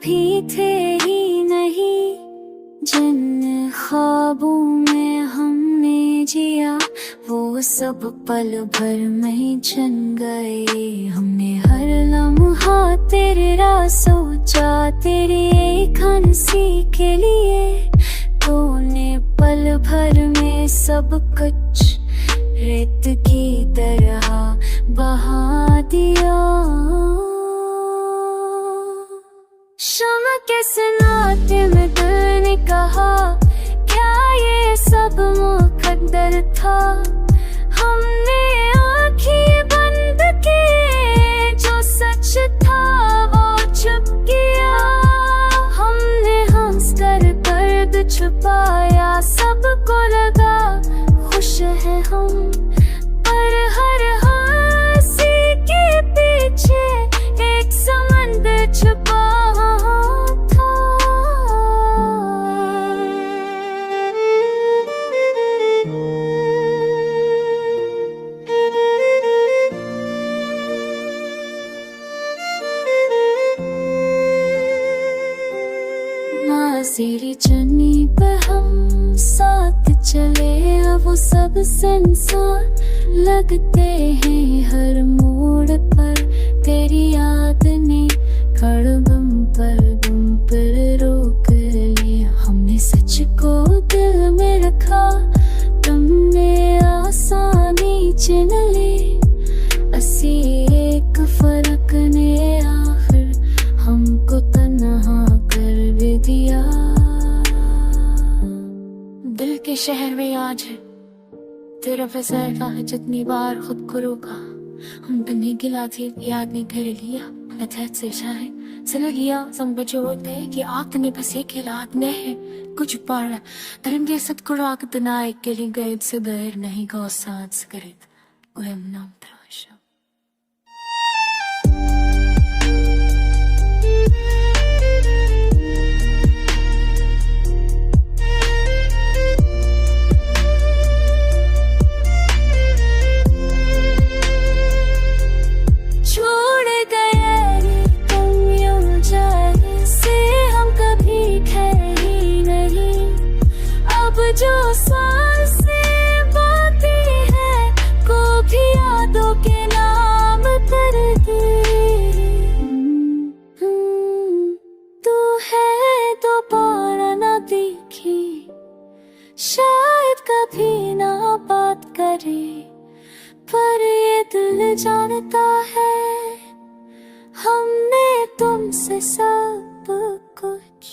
भी थे ही नहीं, जिन ख्वाबों में हमने जिया वो सब पल भर में छन गए। हमने हर लम्हा तेरे राह सोचा, तेरी एक हंसी के लिए तूने पल भर में सब कुछ रेत की तरह बहा दिया। शम्म के सन्नाटे में दिल ने कहा, क्या ये सब मुकद्दर था। हमने आँखें बंद की, जो सच था वो छुप गया। हमने हंसकर दर्द छुपाया, सबको लगा खुश है हम, पर हर हंसी के पीछे एक समंदर छुपा था। नाज़ेरी चुन्नी पे हम साथ चले, अब वो सब संसार लगते हैं हर मोड़ पर। तेरी याद ने कदम पर रोक लिया। हमने सच को दिल में रखा, तुमने आसानी चुन ली। असी एक फर्क ने आखिर हमको तन्हा कर भी दिया। दिल के शहर में आज है तेरा फैसला है, जितनी बार खुद को रोका हम बने गिला थी, याद नहीं कर लिया अथैत से शायद सला लिया। सम बचोते कि आपने बस एक रात में है कुछ पार धर्म के सतकुराक तनाए के लिए गए से बैर नहीं गौ साथ करे कोई नाम तराशा। जो सांसें बाती है को भी यादों के नाम कर दे। तू है दोबारा ना देखी, शायद कभी ना बात करे, पर ये दिल जानता है हमने तुमसे सब कुछ